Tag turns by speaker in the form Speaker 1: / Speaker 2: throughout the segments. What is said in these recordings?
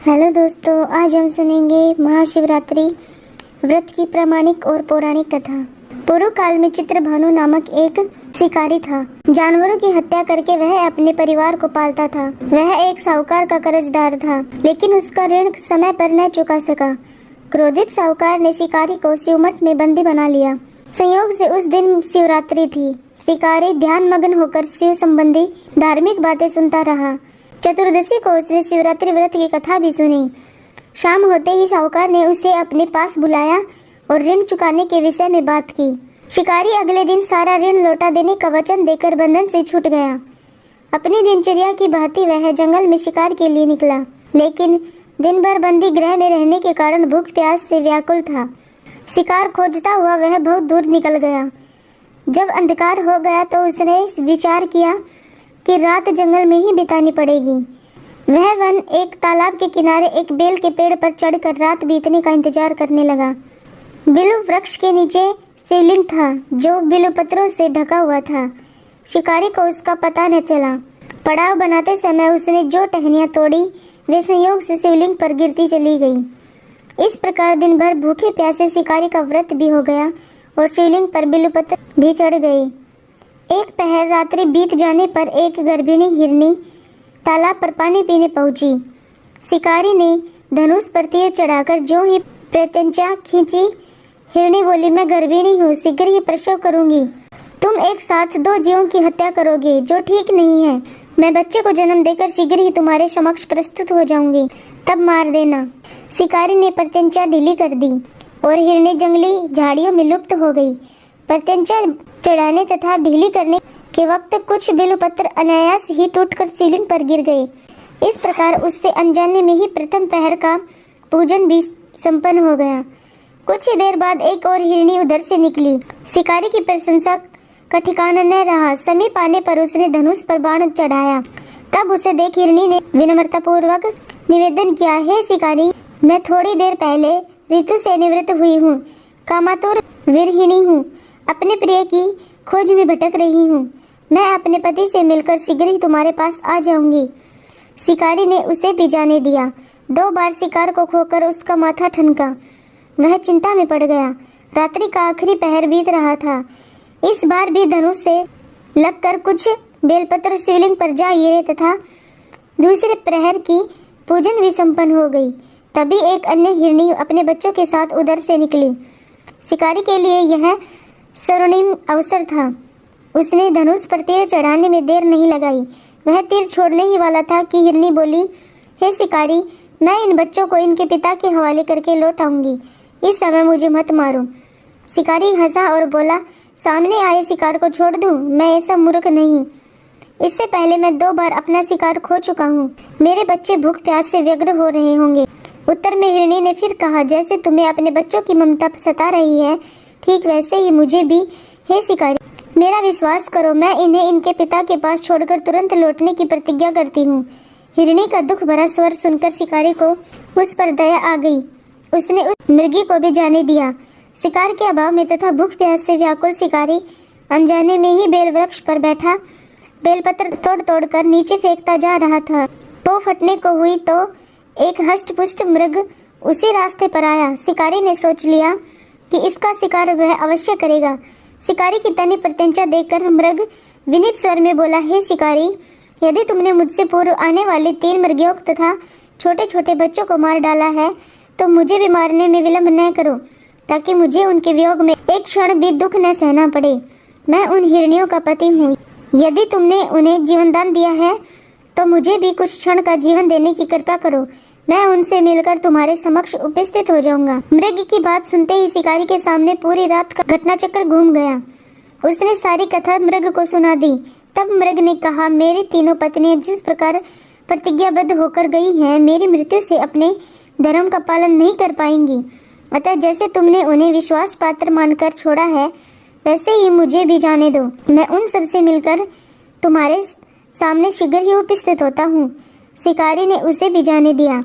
Speaker 1: Hello दोस्तों, आज हम सुनेंगे महाशिवरात्रि व्रत की प्रामाणिक और पौराणिक कथा। पूर्व काल में चित्रभानु नामक एक शिकारी था। जानवरों की हत्या करके वह अपने परिवार को पालता था। वह एक साहूकार का कर्जदार था, लेकिन उसका ऋण समय पर न चुका सका। क्रोधित साहूकार ने शिकारी को शिवमठ में बंदी बना लिया। संयोग से उस दिन शिवरात्रि थी। शिकारी ध्यान मग्न होकर शिव संबंधी धार्मिक बातें सुनता रहा। चतुर्दशी को उसने शिवरात्रि व्रत की कथा भी सुनी। शाम होते ही साहूकार ने उसे अपने पास बुलाया और ऋण चुकाने के विषय में बात की। शिकारी अगले दिन सारा ऋण लौटा देने का वचन देकर बंधन से छूट गया। अपनी दिनचर्या की भांति वह जंगल में शिकार के लिए निकला, लेकिन दिन भर बंदी गृह में रहने के कारण भूख प्यास से व्याकुल था। शिकार खोजता हुआ वह बहुत दूर निकल गया। जब अंधकार हो गया तो उसने विचार किया कि रात जंगल में ही बितानी पड़ेगी। वह वन एक तालाब के किनारे एक बेल के पेड़ पर चढ़कर रात बीतने का इंतजार करने लगा। बिलु वृक्ष के नीचे शिवलिंग था, जो बिलु पत्रों से ढका हुआ था। शिकारी को उसका पता न चला। पड़ाव बनाते समय उसने जो टहनियां तोड़ी वे संयोग से शिवलिंग पर गिरती चली गई। इस प्रकार दिन भर भूखे प्यासे शिकारी का व्रत भी हो गया और शिवलिंग पर बिलु पत्र भी चढ़ गए। एक पहर रात्रि बीत जाने पर एक गर्भिणी हिरनी तालाब पर पानी पीने पहुंची। शिकारी ने धनुष पर तीर चढ़ाकर जो ही प्रत्यंचा खींची, हिरनी बोली, मैं गर्भिणी हूँ, शीघ्र ही प्रसव करूंगी। तुम एक साथ दो जीवों की हत्या करोगे, जो ठीक नहीं है। मैं बच्चे को जन्म देकर शीघ्र ही तुम्हारे समक्ष प्रस्तुत हो जाऊंगी, तब मार देना। शिकारी ने प्रत्यंचा ढीली कर दी और हिरनी जंगली झाड़ियों में लुप्त हो गई। प्रत्यंचा चढ़ाने तथा ढीली करने के वक्त कुछ बिल्वपत्र अनायास ही टूटकर शिवलिंग पर गिर गए। इस प्रकार उससे अनजाने में ही प्रथम पहर का पूजन भी संपन्न हो गया। कुछ ही देर बाद एक और हिरनी उधर से निकली। शिकारी की प्रशंसा का ठिकाना न रहा। समीप आने पर उसने धनुष पर बाण चढ़ाया। तब उसे देख हिरनी ने विनम्रता पूर्वक निवेदन किया, हे शिकारी, मैं थोड़ी देर पहले ऋतु से निवृत्त हुई हूँ, कामातुर वीरहिणी हूँ, अपने प्रिय की खोज में भटक रही हूँ। मैं अपने पति से मिलकर शीघ्र ही तुम्हारे पास आ जाऊंगी। शिकारी ने उसे भी जाने दिया। 2 बार शिकार को खोकर उसका माथा ठनका। वह चिंता में पड़ गया। रात्रि का आखिरी पहर बीत रहा था। इस बार भी धनुष से लगकर कुछ बेलपत्र शिवलिंग पर जा गिरे तथा दूसरे प्रहर की पूजन भी संपन्न हो गई। तभी एक अन्य हिरनी अपने बच्चों के साथ उधर से निकली। शिकारी के लिए यह स्वर्णिम अवसर था। उसने धनुष पर तीर चढ़ाने में देर नहीं लगाई। वह तीर छोड़ने ही वाला था कि हिरनी बोली, हे शिकारी, मैं इन बच्चों को इनके पिता के हवाले करके लौट आऊंगी। इस समय मुझे मत मारो। शिकारी हंसा और बोला, सामने आए शिकार को छोड़ दूं? मैं ऐसा मूर्ख नहीं। इससे पहले मैं 2 बार अपना शिकार खो चुका हूँ। मेरे बच्चे भूख प्यास से व्यग्र हो रहे होंगे। उत्तर में हिरनी ने फिर कहा, जैसे तुम्हें अपने बच्चों की ममता सता रही है, ठीक वैसे ही मुझे भी। हे शिकारी, मेरा विश्वास करो, मैं इन्हें इनके पिता के पास छोड़कर तुरंत लौटने की प्रतिज्ञा करती हूँ। हिरनी का दुख भरा स्वर सुनकर शिकारी को उस पर दया आ गई। उसने उस मृगी को भी जाने दिया। शिकार के अभाव में तथा भूख प्यास से व्याकुल शिकारी अनजाने में ही बेल वृक्ष पर बैठा बेलपत्र तोड़ तोड़ कर नीचे फेंकता जा रहा था। पो फटने को हुई तो एक हष्ट पुष्ट मृग उसी रास्ते पर आया। शिकारी ने सोच लिया कि इसका शिकार वह अवश्य करेगा। शिकारी की तनी प्रत्यंचा देखकर मृग विनीत स्वर में बोला, हे शिकारी, यदि तुमने मुझसे पूर्व आने वाले 3 मृगियों तथा छोटे छोटे बच्चों को मार डाला है, तो मुझे भी मारने में विलंब न करो, ताकि मुझे उनके वियोग में एक क्षण भी दुख न सहना पड़े। मैं उन हिरनियों का पति हूँ। यदि तुमने उन्हें जीवन दान दिया है, तो मुझे भी कुछ क्षण का जीवन देने की कृपा करो। मैं उनसे मिलकर तुम्हारे समक्ष उपस्थित हो जाऊंगा। मृग की बात सुनते ही शिकारी के सामने पूरी रात का घटनाचक्र घूम गया। उसने सारी कथा मृग को सुना दी। तब मृग ने कहा, मेरी तीनों पत्नियां जिस प्रकार प्रतिज्ञाबद्ध होकर गई हैं, मेरी मृत्यु से अपने धर्म का पालन नहीं कर पाएंगी। अतः जैसे तुमने उन्हें विश्वास पात्र मानकर छोड़ा है, वैसे ही मुझे भी जाने दो। मैं उन सबसे मिलकर तुम्हारे सामने शीघ्र ही उपस्थित होता हूँ। शिकारी ने उसे भी जाने दिया।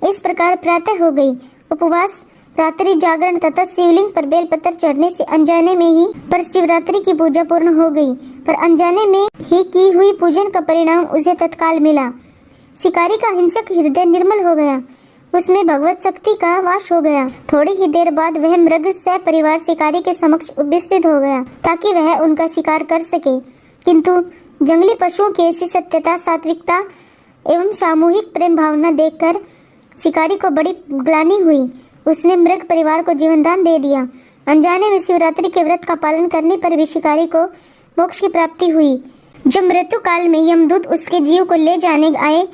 Speaker 1: इस प्रकार प्रातः हो गई। उपवास, रात्रि जागरण तथा शिवलिंग पर बेलपत्र चढ़ने से अनजाने में ही पर शिवरात्रि की पूजा पूर्ण हो गई। पर अनजाने में ही की हुई पूजन का परिणाम उसे तत्काल मिला। शिकारी का हिंसक हृदय निर्मल हो गया। उसमें भगवत शक्ति का वास हो गया। थोड़ी ही देर बाद वह मृग सह परिवार शिकारी के समक्ष उपस्थित हो गया ताकि वह उनका शिकार कर सके। किंतु जंगली पशुओं की ऐसी सत्यता, सात्विकता एवं सामूहिक प्रेम भावना देखकर शिकारी को बड़ी ग्लानि हुई। उसने मृग परिवार को जीवन दान दे दिया। अनजाने में शिवरात्रि के व्रत का पालन करने पर भी शिकारी को मोक्ष की प्राप्ति हुई। जब मृत्यु काल में यमदूत उसके जीव को ले जाने आए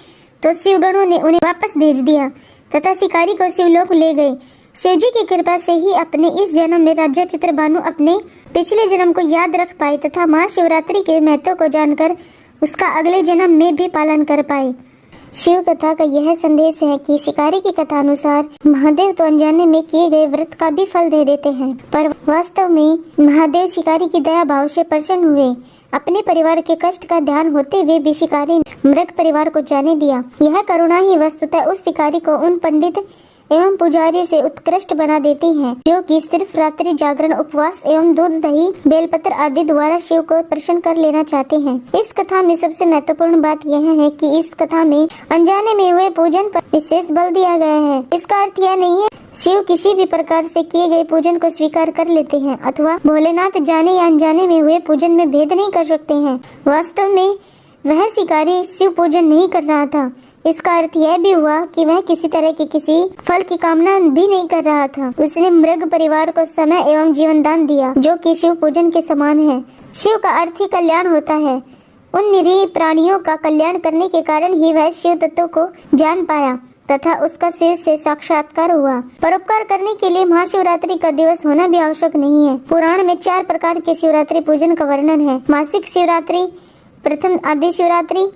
Speaker 1: तो शिवगणों ने उन्हें वापस भेज दिया तथा शिकारी को शिवलोक ले गए। शिवजी की कृपा से ही अपने इस जन्म में राजा चित्रभानु अपने पिछले जन्म को याद रख पाए तथा महाशिवरात्रि के महत्व को जानकर उसका अगले जन्म में भी पालन कर पाए। शिव कथा का यह संदेश है कि शिकारी की कथा अनुसार महादेव तो अनजाने में किए गए व्रत का भी फल दे देते हैं, पर वास्तव में महादेव शिकारी की दया भाव से प्रसन्न हुए। अपने परिवार के कष्ट का ध्यान होते हुए भी शिकारी ने मृग परिवार को जाने दिया। यह करुणा ही वस्तुतः उस शिकारी को उन पंडित एवं पुजारियों से उत्कृष्ट बना देती है जो कि सिर्फ रात्रि जागरण, उपवास एवं दूध, दही, बेलपत्र आदि द्वारा शिव को प्रसन्न कर लेना चाहते हैं। इस कथा में सबसे महत्वपूर्ण बात यह है कि इस कथा में अनजाने में हुए पूजन पर विशेष बल दिया गया है। इसका अर्थ यह नहीं है शिव किसी भी प्रकार से किए गए पूजन को स्वीकार कर लेते हैं अथवा भोलेनाथ जाने या अनजाने में हुए पूजन में भेद नहीं कर सकते हैं। वास्तव में वह शिकारी शिव पूजन नहीं कर रहा था। इसका अर्थ यह भी हुआ कि वह किसी तरह की किसी फल की कामना भी नहीं कर रहा था। उसने मृग परिवार को समय एवं जीवन दान दिया जो कि शिव पूजन के समान है। शिव का अर्थ ही कल्याण होता है। उन निरीह प्राणियों का कल्याण करने के कारण ही वह शिव तत्व को जान पाया तथा उसका शिव से साक्षात्कार हुआ। परोपकार करने के लिए महाशिवरात्रि का दिवस होना भी आवश्यक नहीं है। पुराण में 4 प्रकार के शिवरात्रि पूजन का वर्णन है। मासिक शिवरात्रि, प्रथम आदि शिवरात्रि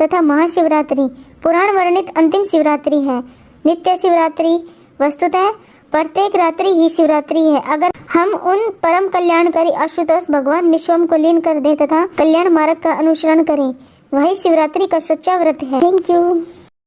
Speaker 1: तथा महाशिवरात्रि पुराण वर्णित अंतिम शिवरात्रि है। नित्य शिवरात्रि वस्तुतः प्रत्येक रात्रि ही शिवरात्रि है। अगर हम उन परम कल्याणकारी आशुतोष भगवान में स्वयं को लीन कर दें तथा कल्याण मार्ग का अनुसरण करें, वही शिवरात्रि का सच्चा व्रत है। Thank you.